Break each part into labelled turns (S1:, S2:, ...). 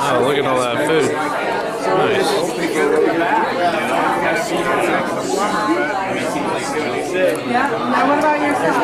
S1: Oh, look at all that food. Nice.
S2: Yeah. Now what about yourself?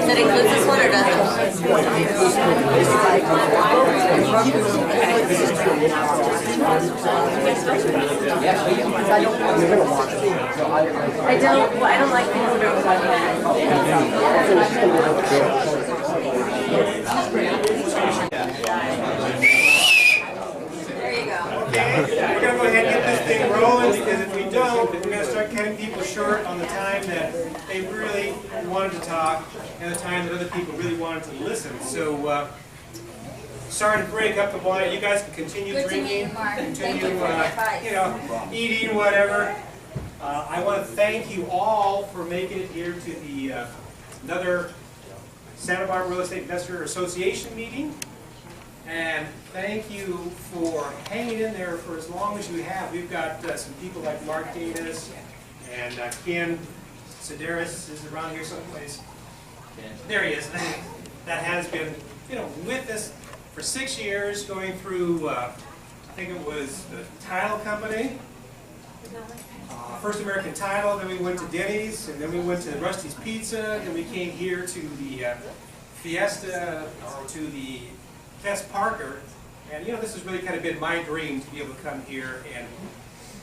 S3: That includes this one or doesn't? I don't like people who don't like
S4: We're going to go ahead and get this thing rolling, because if we don't, we're going to start cutting people short on the time that they really wanted to talk and the time that other people really wanted to listen. So, sorry to break up the wine. You guys can continue drinking, continue, eating, whatever. I want to thank you all for making it here to the another Santa Barbara Real Estate Investor Association meeting. And thank you for hanging in there for as long as you have. We've got some people like Mark Davis and Ken Sedaris is around here someplace. There he is. That has been, with us for 6 years, going through, I think it was the title company, First American Title, then we went to Denny's, and then we went to Rusty's Pizza, then we came here to the Fiesta, or to the Fest Parker, and this has really kind of been my dream to be able to come here and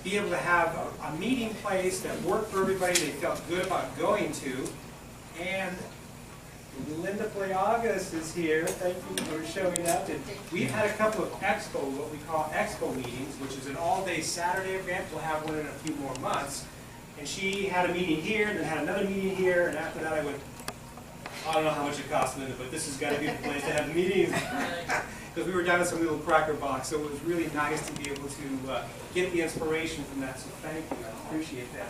S4: be able to have a meeting place that worked for everybody they felt good about going to. And Linda Playagas is here. Thank you for showing up. And we've had a couple of expo, what we call expo meetings, which is an all-day Saturday event. We'll have one in a few more months. And she had a meeting here, and then had another meeting here, and after that I went, I don't know how much it cost, Linda, but this has got to be the place to have the meetings. Because we were down in some little cracker box, so it was really nice to be able to get the inspiration from that. So thank you, I appreciate that.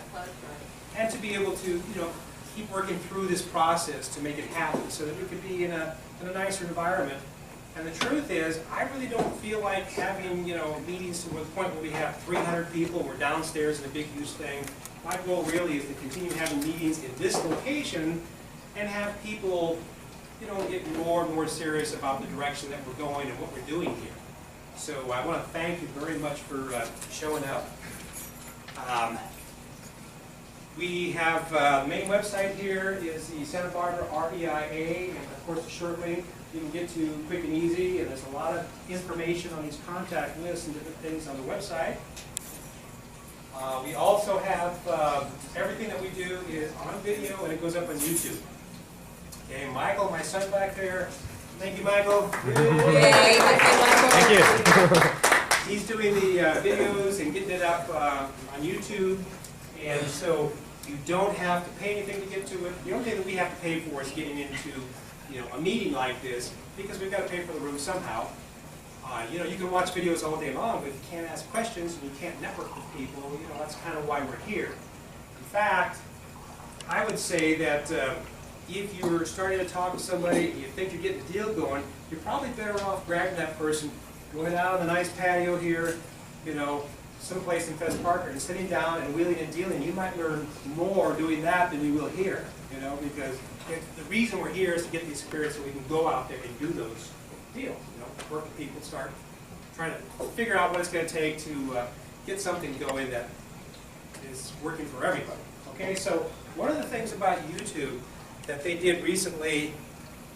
S4: And to be able to, keep working through this process to make it happen, so that we could be in a nicer environment. And the truth is, I really don't feel like having, meetings to the point where we have 300 people. We're downstairs in a big, huge thing. My goal really is to continue having meetings in this location and have people, get more and more serious about the direction that we're going and what we're doing here. So I want to thank you very much for showing up. We have the main website here is the Santa Barbara REIA, and of course the short link you can get to quick and easy, and there's a lot of information on these contact lists and different things on the website. We also have everything that we do is on video, and it goes up on YouTube. Okay, Michael, my son back there. Thank you, Michael.
S3: Yay.
S1: Thank you.
S4: He's doing the videos and getting it up on YouTube, and so you don't have to pay anything to get to it. The only thing that we have to pay for is getting into, a meeting like this, because we've got to pay for the room somehow. You can watch videos all day long, but if you can't ask questions and you can't network with people, that's kind of why we're here. In fact, I would say that if you're starting to talk to somebody and you think you're getting a deal going, you're probably better off grabbing that person, going out on the nice patio here, someplace in Fest Parker, and sitting down and wheeling and dealing. You might learn more doing that than you will here, because the reason we're here is to get the experience so we can go out there and do those deals, work with people, start trying to figure out what it's going to take to get something going that is working for everybody. Okay, so one of the things about YouTube that they did recently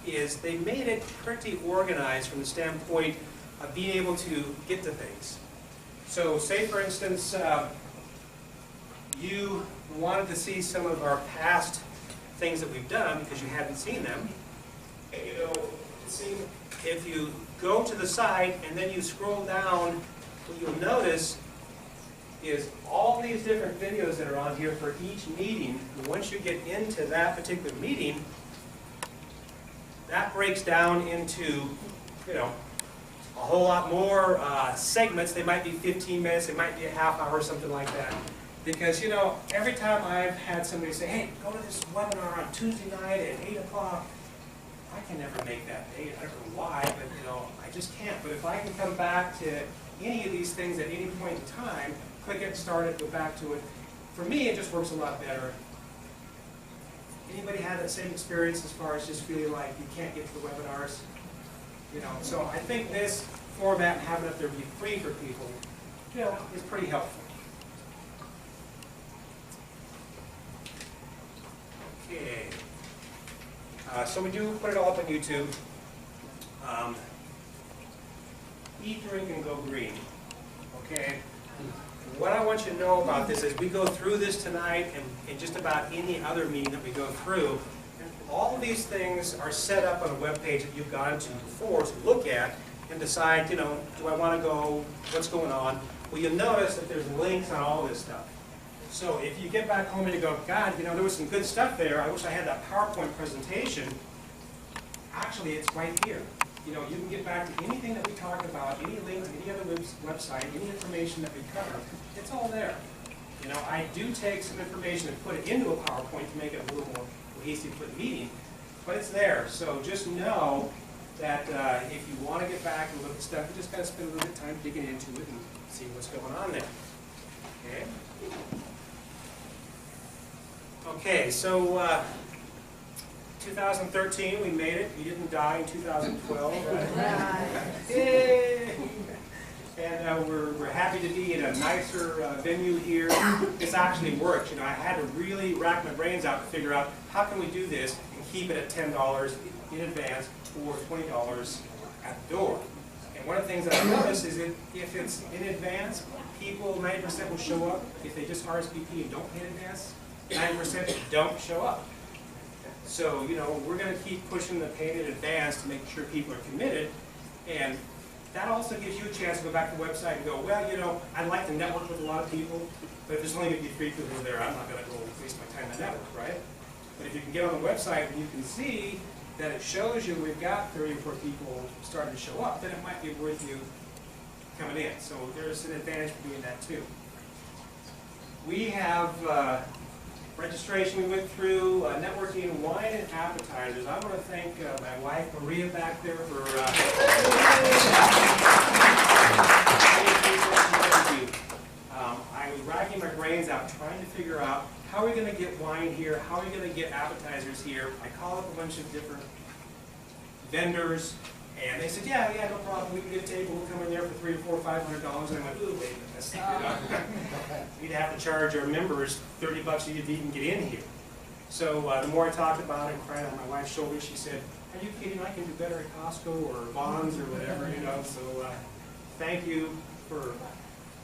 S4: is they made it pretty organized from the standpoint of being able to get to things. So say for instance, you wanted to see some of our past things that we've done because you hadn't seen them. And, see, if you go to the site and then you scroll down, what you'll notice is all these different videos that are on here for each meeting. And once you get into that particular meeting, that breaks down into, you know, a whole lot more segments. They might be 15 minutes, they might be a half hour, something like that. Because, you know, every time I've had somebody say, hey, go to this webinar on Tuesday night at 8 o'clock, I can never make that date. I don't know why, but, you know, I just can't. But if I can come back to any of these things at any point in time, click it, start it, go back to it, for me, it just works a lot better. Anybody had that same experience as far as just feeling like you can't get to the webinars? You know, so I think this format and having it up there be free for people, you know, is pretty helpful. Okay. So we do put it all up on YouTube. Eat, drink, and go green. Okay. What I want you to know about this is we go through this tonight and just about any other meeting that we go through. All of these things are set up on a web page that you've gone to before to look at and decide, you know, do I want to go, what's going on? Well, you'll notice that there's links on all this stuff. So if you get back home and you go, God, you know, there was some good stuff there. I wish I had that PowerPoint presentation. Actually, it's right here. You know, you can get back to anything that we talked about, any link to any other website, any information that we cover. It's all there. You know, I do take some information and put it into a PowerPoint to make it a little more cohesive for the meeting, but it's there. So just know that if you want to get back and look at stuff, you just got to spend a little bit of time digging into it and see what's going on there. Okay. Okay, so 2013, we made it. We didn't die in 2012. Right? Yay! And we're happy to be in a nicer venue here. This actually works. You know, I had to really rack my brains out to figure out how can we do this and keep it at $10 in advance or $20 at the door. And one of the things that I noticed is that if it's in advance, people, 90% will show up. If they just RSVP and don't pay in advance, 90% don't show up. So, you know, we're going to keep pushing the pay in advance to make sure people are committed. And that also gives you a chance to go back to the website and go, well, you know, I'd like to network with a lot of people, but if there's only going to be 3 people there, I'm not going to go waste my time to network, right? But if you can get on the website and you can see that it shows you we've got 30 or 40 people starting to show up, then it might be worth you coming in. So there's an advantage for doing that too. We have registration we went through, networking, wine, and appetizers. I want to thank my wife, Maria, back there for I was racking my brains out trying to figure out how are we going to get wine here, how are we going to get appetizers here. I called up a bunch of different vendors, and they said, yeah, no problem, we can get a table, we'll come in there for $300 or $400, or $500, and I went, ooh, wait a minute, that's not good. We'd have to charge our members $30 to even get in here. So the more I talked about it and cried on my wife's shoulder, she said, are you kidding, I can do better at Costco or Vons or whatever, you know, so thank you for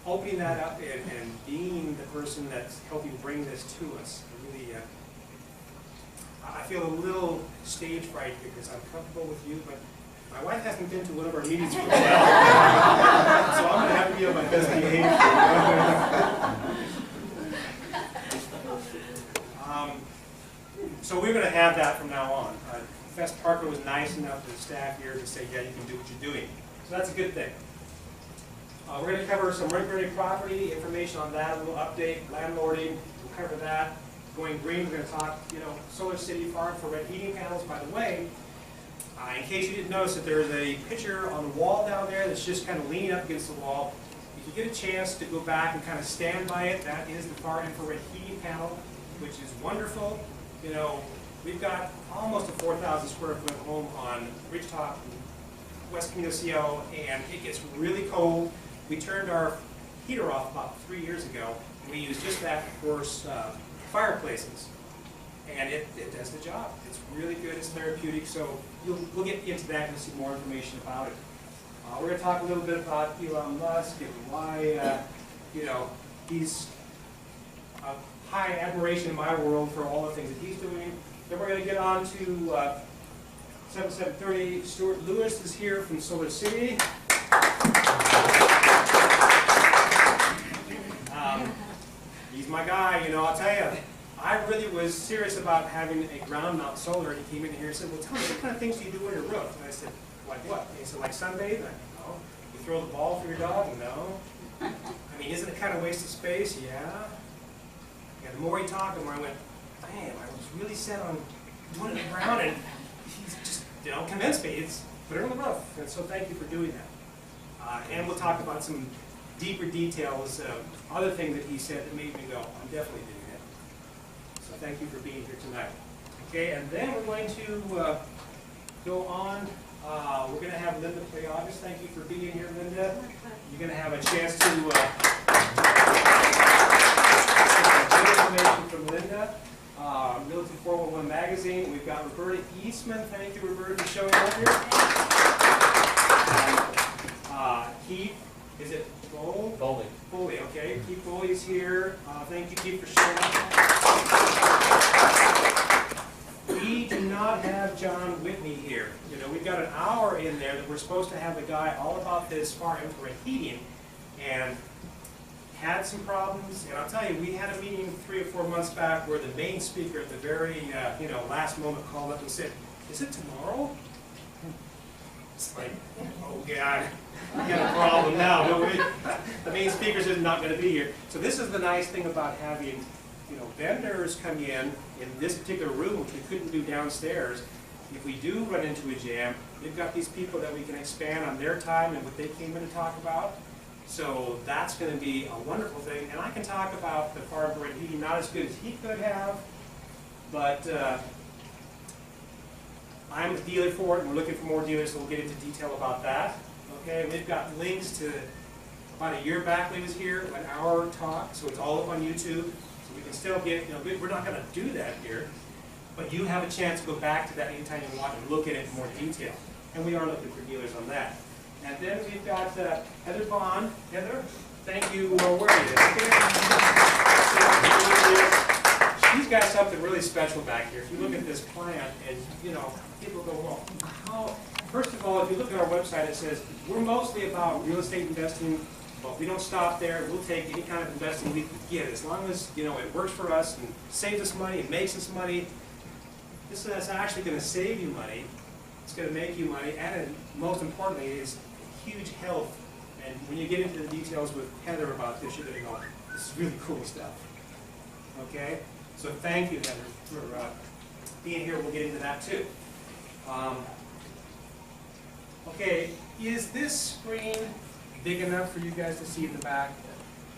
S4: opening that up and being the person that's helping bring this to us. Really, I feel a little stage fright because I'm comfortable with you, but my wife hasn't been to one of our meetings for a while, so I'm going to have to be on my best behavior. So we're going to have that from now on. Fess Parker was nice enough to the staff here to say, yeah, you can do what you're doing. So that's a good thing. We're going to cover some rent-ready property, information on that, a little update, landlording, we'll cover that. Going green, we're going to talk, you know, Solar City Farm for red heating panels. By the way, in case you didn't notice that there's a picture on the wall down there that's just kind of leaning up against the wall. If you get a chance to go back and kind of stand by it, that is the far infrared heating panel, which is wonderful. You know, we've got almost a 4,000 square foot home on Ridgetop, West Comuncio, and it gets really cold. We turned our heater off about 3 years ago, and we use just that, of course, fireplaces. And it does the job. It's really good, it's therapeutic, so we'll get into that and see more information about it. We're going to talk a little bit about Elon Musk and why, you know, he's a high admiration in my world for all the things that he's doing. Then we're going to get on to 7:30. Stuart Lewis is here from Solar City. He's my guy, you know, I'll tell you. I really was serious about having a ground mount solar, and he came in here and said, well, tell me, what kind of things do you do on your roof? And I said, like what? And he said, like sunbathe? And I said, no. You throw the ball for your dog? No. I mean, isn't it kind of a waste of space? Yeah. Yeah, the more he talked, the more I went, damn, I was really set on doing it on the ground, and he's just, you know, convinced me. It's put it on the roof. And so thank you for doing that. And we'll talk about some deeper details, other things that he said that made me go, I'm definitely doing that. So thank you for being here tonight. Okay, and then we're going to go on. We're going to have Linda play August. Thank you for being here, Linda. You're going to have a chance to get information from Linda. Realty 411 Magazine. We've got Roberta Eastman. Thank you, Roberta, for showing up here. Keith, is it Foley? Foley, okay. Keith Foley's here. Thank you, Keith, for showing up. We do not have John Whitney here. You know, we've got an hour in there that we're supposed to have a guy all about this far infrared heating, and had some problems. And I'll tell you, we had a meeting 3 or 4 months back where the main speaker at the very last moment called up and said, "Is it tomorrow?" It's like, oh God, we got a problem now, don't we? The main speakers is not going to be here. So this is the nice thing about having, you know, vendors come in this particular room, which we couldn't do downstairs. If we do run into a jam, we've got these people that we can expand on their time and what they came in to talk about. So that's going to be a wonderful thing. And I can talk about the far infrared heating, not as good as he could have, but I'm a dealer for it, and we're looking for more dealers, so we'll get into detail about that. Okay, we've got links to about a year back when he was here, an hour talk, so it's all up on YouTube. So we can still get, you know, we're not going to do that here, but you have a chance to go back to that anytime you want and look at it in more detail. And we are looking for dealers on that. And then we've got Heather Bond. Heather, thank you. Where are you? She's got something really special back here. If you look at this plant, and you know, people go, well, how? First of all, if you look at our website, it says we're mostly about real estate investing, but we don't stop there. We'll take any kind of investing we can get, as long as it works for us and saves us money and makes us money. This is actually going to save you money. It's going to make you money, and most importantly, is huge health. And when you get into the details with Heather about this, you're going to go, this is really cool stuff. Okay? So thank you, Heather, for being here. We'll get into that too. Okay, is this screen big enough for you guys to see in the back?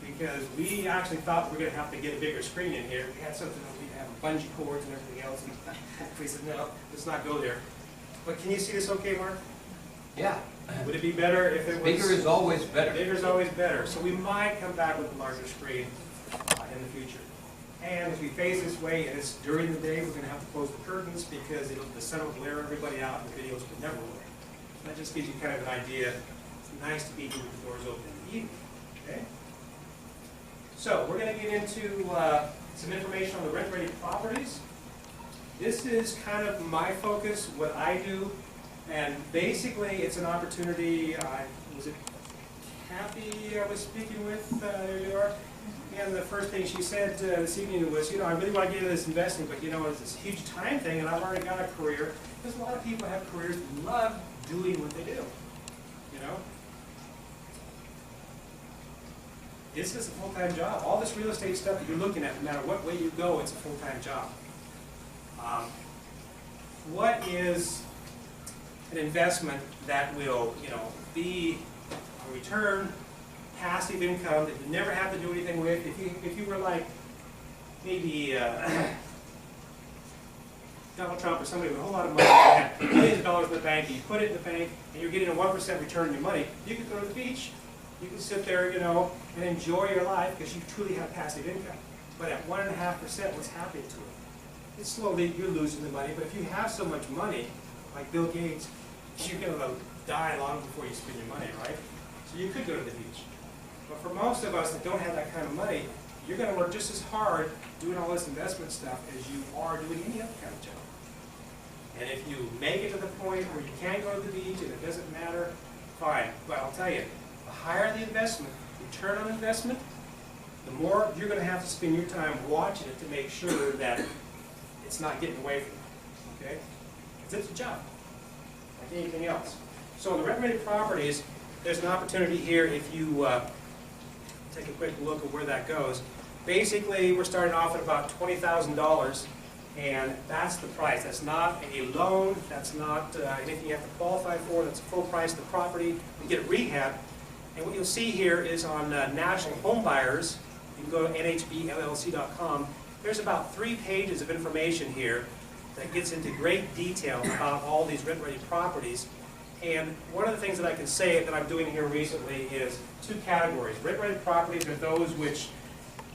S4: Because we actually thought we were going to have to get a bigger screen in here. We had something that we have bungee cords and everything else, and we said, no, let's not go there. But can you see this okay, Mark?
S5: Yeah.
S4: Would it be better if it was...
S5: Bigger is always better.
S4: Bigger is always better. So we might come back with a larger screen in the future. And as we face this way, and it's during the day, we're going to have to close the curtains because the sun will glare everybody out and the videos will never work. So that just gives you kind of an idea. It's nice to be here with the doors open in the evening. Okay? So we're going to get into some information on the rent-ready properties. This is kind of my focus, what I do. And basically, it's an opportunity. Was it Kathy I was speaking with? There you are. And the first thing she said this evening was, you know, I really want to get into this investing, but you know, it's this huge time thing, and I've already got a career. Because a lot of people have careers that love doing what they do. You know, this is a full-time job. All this real estate stuff that you're looking at, no matter what way you go, it's a full-time job. What is an investment that will, you know, be a return, passive income that you never have to do anything with? If you were like maybe Donald Trump or somebody with a whole lot of money, that had millions of dollars in the bank, and you put it in the bank, and you're getting a 1% return on your money, you could go to the beach. You can sit there, you know, and enjoy your life because you truly have passive income. But at 1.5%, what's happening to it? It's slowly, you're losing the money. But if you have so much money, like Bill Gates, you're going to die long before you spend your money, right? So you could go to the beach. But for most of us that don't have that kind of money, you're going to work just as hard doing all this investment stuff as you are doing any other kind of job. And if you make it to the point where you can't go to the beach and it doesn't matter, fine. But I'll tell you, the higher the investment, return on investment, the more you're going to have to spend your time watching it to make sure that it's not getting away from you. Okay? Because it's a job, like anything else. So in the rent-ready properties, there's an opportunity here if you take a quick look at where that goes. Basically, we're starting off at about $20,000, and that's the price. That's not a loan. That's not anything you have to qualify for. That's the full price of the property. You get rehab. And what you'll see here is on National Home Buyers, you can go to nhbllc.com. There's about 3 pages of information here that gets into great detail about all these rent-ready properties. And one of the things that I can say that I'm doing here recently is 2 categories. Rent-ready properties are those which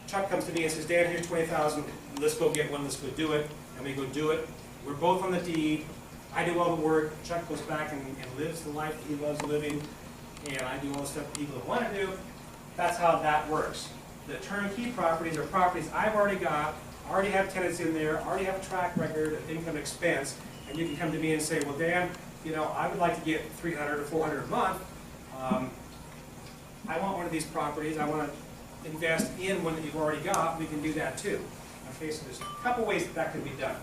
S4: Chuck comes to me and says, Dan, here's $20,000, let's go get one, let's go do it. And we go do it. We're both on the deed. I do all the work. Chuck goes back and lives the life that he loves living. And I do all the stuff that people want to do. That's how that works. The turnkey properties are properties I've already got, already have tenants in there, already have a track record of income expense, and you can come to me and say, well, Dan, you know, I would like to get $300 or $400 a month. I want one of these properties. I want to invest in one that you've already got. We can do that too. Okay, so there's a couple ways that that can be done.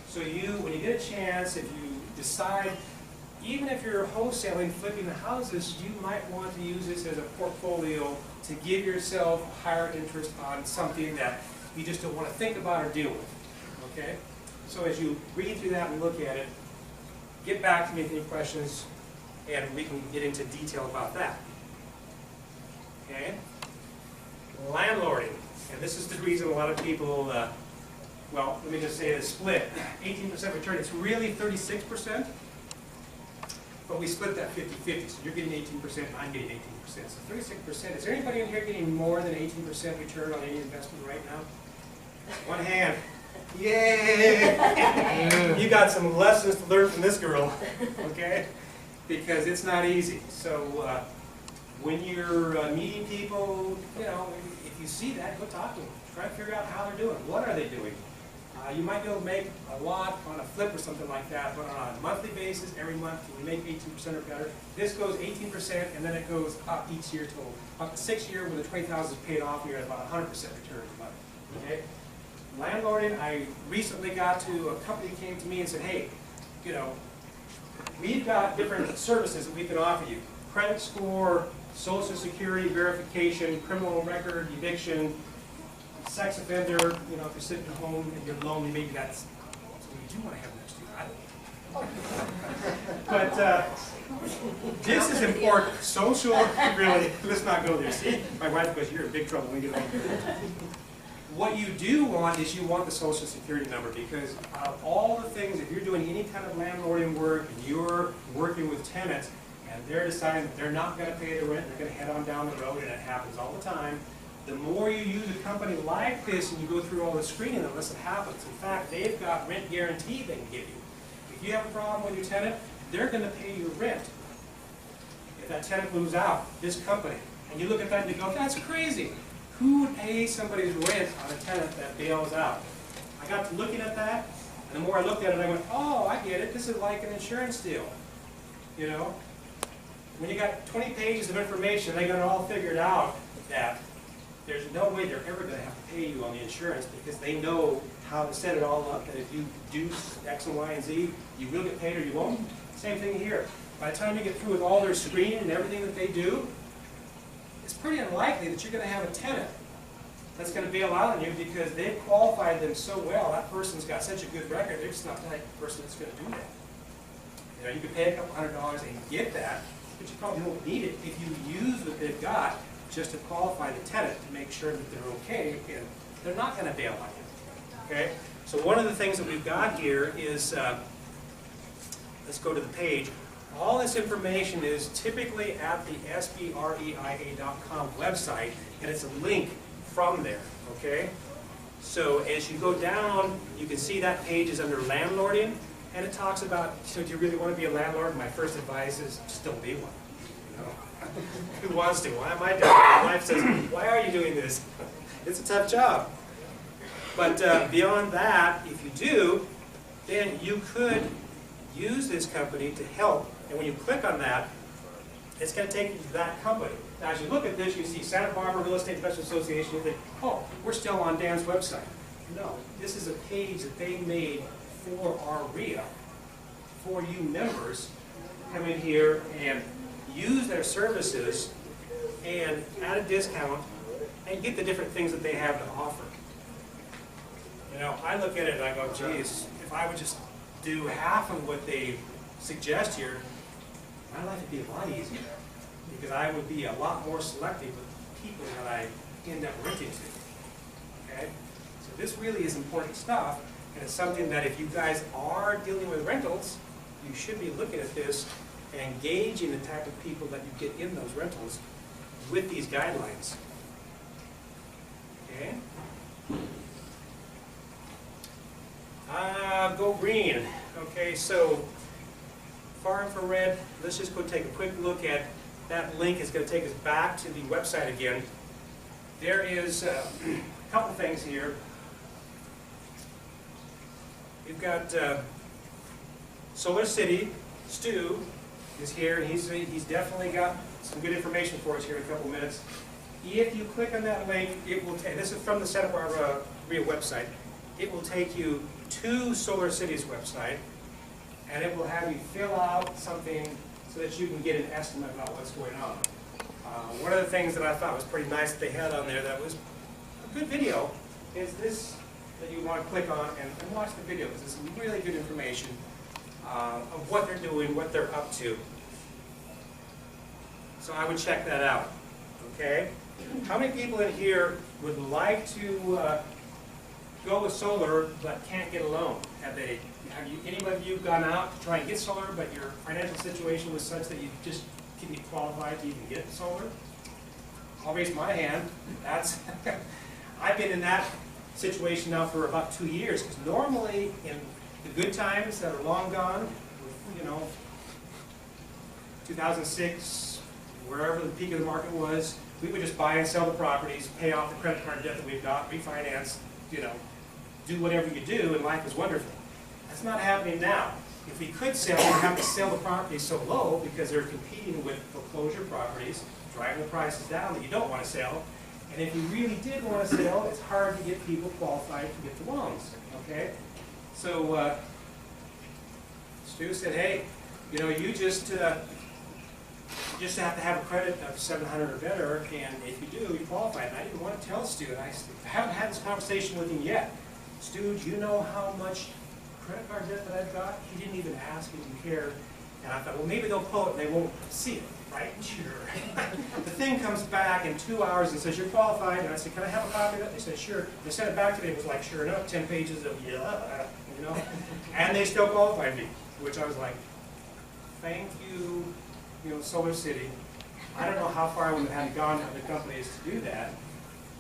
S4: So when you get a chance, if you decide, even if you're wholesaling, flipping the houses, you might want to use this as a portfolio to give yourself a higher interest on something that you just don't want to think about or deal with. Okay? So as you read through that and look at it, get back to me with any questions, and we can get into detail about that. Okay? Landlording. And this is the reason a lot of people, well, let me just say it's split. 18% return. It's really 36%. But we split that 50-50, so you're getting 18%, and I'm getting 18%. So 36%. Is there anybody in here getting more than 18% return on any investment right now? One hand. Yay! You got some lessons to learn from this girl, okay? Because it's not easy. So when you're meeting people, you know, if you see that, go talk to them. Try to figure out how they're doing. What are they doing? You might be able to make a lot on a flip or something like that, but on a monthly basis, every month, can you make 18% or better? This goes 18%, and then it goes up each year till about the 6th year when the 20,000 is paid off, you're at about 100% return of money. Okay? Landlording, I recently got to a company came to me and said, hey, you know, we've got different services that we can offer you. Credit score, social security verification, criminal record, eviction, sex offender, you know, if you're sitting at home and you're lonely, maybe that's something you do want to have next to you. But this is important. Social, really, let's not go there. See, my wife goes, you're in big trouble when you get home. What you do want is you want the social security number, because of all the things, if you're doing any kind of landlording work and you're working with tenants and they're deciding that they're not going to pay the rent, they're going to head on down the road, and it happens all the time. The more you use a company like this and you go through all the screening, the less it happens. In fact, they've got rent guarantee they can give you. If you have a problem with your tenant, they're going to pay your rent. If that tenant moves out, this company, and you look at that and you go, that's crazy. Who would pay somebody's rent on a tenant that bails out? I got to looking at that, and the more I looked at it, I went, oh, I get it. This is like an insurance deal. You know? When you got 20 pages of information, they got it all figured out that there's no way they're ever going to have to pay you on the insurance, because they know how to set it all up, that if you do X and Y and Z, you will get paid or you won't. Same thing here. By the time you get through with all their screening and everything that they do, it's pretty unlikely that you're going to have a tenant that's going to bail out on you because they've qualified them so well. That person's got such a good record, they're just not the type of person that's going to do that. You know, you can pay a couple $100 and get that, but you probably won't need it if you use what they've got just to qualify the tenant to make sure that they're okay, and they're not going to bail on you. Okay? So one of the things that we've got here is, let's go to the page. All this information is typically at the SBREIA.com website, and it's a link from there. Okay? So as you go down, you can see that page is under landlording, and it talks about, so do you really want to be a landlord? My first advice is just don't be one. You know? Who wants to? Why am I doing it? My wife says, why are you doing this? It's a tough job. But beyond that, if you do, then you could use this company to help. And when you click on that, it's going to take you to that company. Now, as you look at this, you see Santa Barbara Real Estate Investment Association. You think, oh, we're still on Dan's website. No, this is a page that they made for our REIA, for you members. Come in here and use their services and add a discount and get the different things that they have to offer. You know, I look at it and I go, geez, if I would just do half of what they suggest here, my life would be a lot easier, because I would be a lot more selective with the people that I end up renting to. Okay? So this really is important stuff, and it's something that if you guys are dealing with rentals, you should be looking at this and gauging the type of people that you get in those rentals with these guidelines. Okay? Go green. Okay, so far infrared, let's just go take a quick look at that link. It's going to take us back to the website again. There is a couple things here. We've got Solar City. Stu is here, and he's definitely got some good information for us here in a couple minutes. If you click on that link, it will take, this is from the Santa Barbara REIA website, it will take you to Solar City's website, and it will have you fill out something so that you can get an estimate about what's going on. One of the things that I thought was pretty nice that they had on there that was a good video is this that you want to click on and watch the video, because it's some really good information of what they're doing, what they're up to. So I would check that out. Okay? How many people in here would like to go with solar but can't get a loan? Have anybody of you gone out to try and get solar, but your financial situation was such that you just couldn't be qualified to even get solar? I'll raise my hand. That's I've been in that situation now for about 2 years, because normally in the good times that are long gone, with, you know, 2006, wherever the peak of the market was, we would just buy and sell the properties, pay off the credit card debt that we've got, refinance, you know, do whatever you do, and life is wonderful. That's not happening now. If we could sell, we'd have to sell the properties so low because they're competing with foreclosure properties, driving the prices down that you don't want to sell. And if you really did want to sell, it's hard to get people qualified to get the loans. Okay? So Stu said, hey, you know, you just have to have a credit of 700 or better, and if you do, you qualify. And I didn't want to tell Stu, and I haven't had this conversation with him yet. Stu, do you know how much credit card debt that I've got? He didn't even ask, he didn't care. And I thought, well, maybe they'll pull it and they won't see it, right? Sure. The thing comes back in 2 hours and says, you're qualified. And I said, can I have a copy of that? They said, sure. They sent it back to me. It was like, sure enough, 10 pages of, yeah, you know. And they still qualified me, which I was like, thank you, you know, Solar City. I don't know how far I would have had to gone to other companies to do that,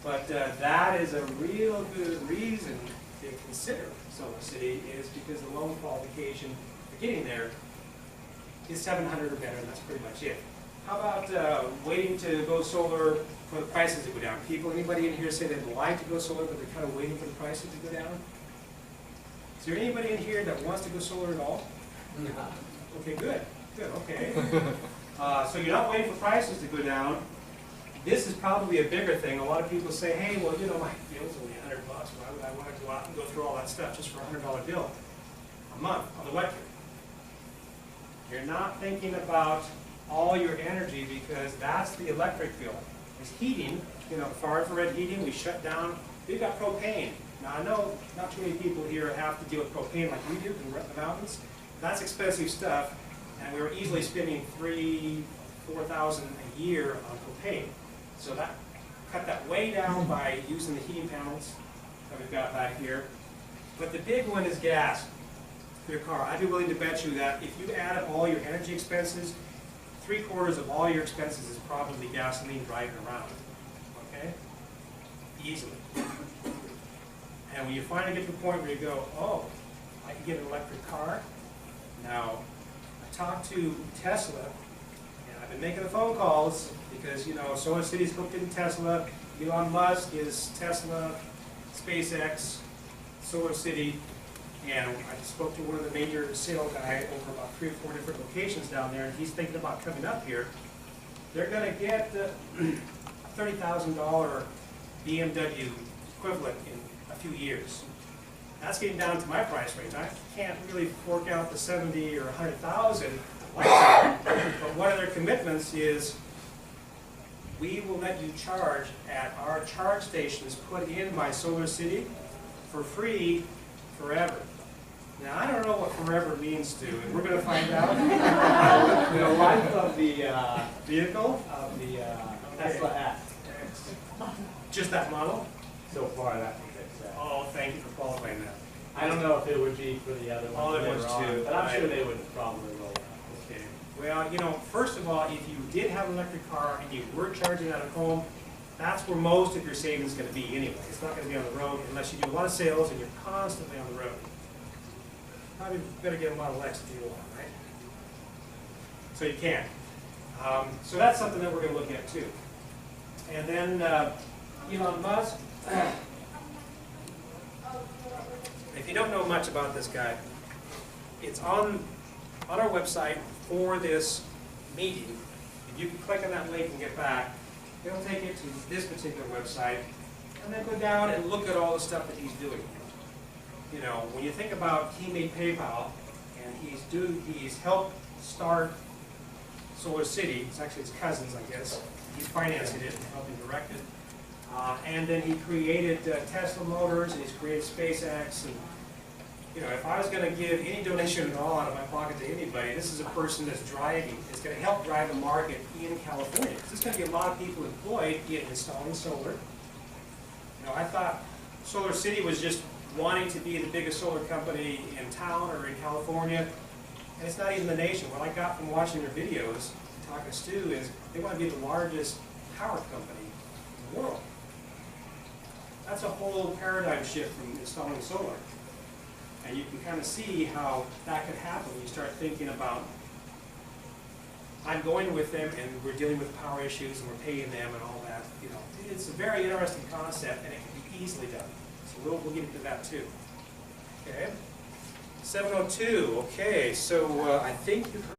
S4: but that is a real good reason to consider Solar City, is because the loan qualification for getting there is 700 or better, and that's pretty much it. How about waiting to go solar for the prices to go down? People, anybody in here say they'd like to go solar, but they're kind of waiting for the prices to go down? Is there anybody in here that wants to go solar at all? No. Okay, good. Good, okay. So you're not waiting for prices to go down. This is probably a bigger thing. A lot of people say, hey, well, you know, my bill's only $100. Why would I want to go out and go through all that stuff just for a $100 bill a month on electric? You're not thinking about all your energy, because that's the electric bill. There's heating, you know, far infrared heating, we shut down. We've got propane. Now, I know not too many people here have to deal with propane like we do in the mountains. That's expensive stuff, and we were easily spending $3,000 to $4,000 a year on propane. So that cut that way down by using the heating panels that we've got back here. But the big one is gas for your car. I'd be willing to bet you that if you add up all your energy expenses, 3/4 of all your expenses is probably gasoline driving around. Okay? Easily. And when you finally get to the point where you go, oh, I can get an electric car. Now, I talked to Tesla, and I've been making the phone calls because, you know, Solar City's hooked into Tesla. Elon Musk is Tesla, SpaceX, Solar City. And I spoke to one of the major sale guy over about 3 or 4 different locations down there, and he's thinking about coming up here. They're going to get $30,000 BMW equivalent in a few years. That's getting down to my price range. I can't really fork out the 70 or 100,000. But one of their commitments is we will let you charge at our charge stations put in by Solar City for free forever. Now, I don't know what forever means to, and we're going to find out.
S6: The life of the
S4: Vehicle?
S6: of the Tesla X.
S4: Just that model?
S6: So far, that's what they said.
S4: Oh, thank you for qualifying that.
S6: I don't know if it would be for the other ones.
S4: Other
S6: later
S4: ones
S6: on,
S4: too.
S6: but I'm sure they would probably roll out.
S4: Okay. Well, you know, first of all, if you did have an electric car and you were charging at home, that's where most of your savings is going to be anyway. It's not going to be on the road unless you do a lot of sales and you're constantly on the road. Probably better get a Model X if you want, right? So you can. So that's something that we're going to look at too. And then Elon Musk. If you don't know much about this guy, it's on our website for this meeting. If you can click on that link and get back, it'll take you to this particular website, and then go down and look at all the stuff that he's doing. You know, when you think about he made PayPal, and he's helped start Solar City. It's actually his cousins, I guess. He's financing it and helping direct it. And then he created Tesla Motors, and he's created SpaceX. And you know, if I was going to give any donation at all out of my pocket to anybody, this is a person that's driving. It's going to help drive the market in California. There's going to be a lot of people employed in installing solar. You know, I thought Solar City was just wanting to be the biggest solar company in town or in California, and it's not even the nation. What I got from watching their videos, talking to Stu, is they want to be the largest power company in the world. That's a whole paradigm shift from installing solar. And you can kind of see how that could happen when you start thinking about, I'm going with them and we're dealing with power issues and we're paying them and all that. You know, it's a very interesting concept and it can be easily done. So we'll get into that too. Okay. 702. Okay, so I think you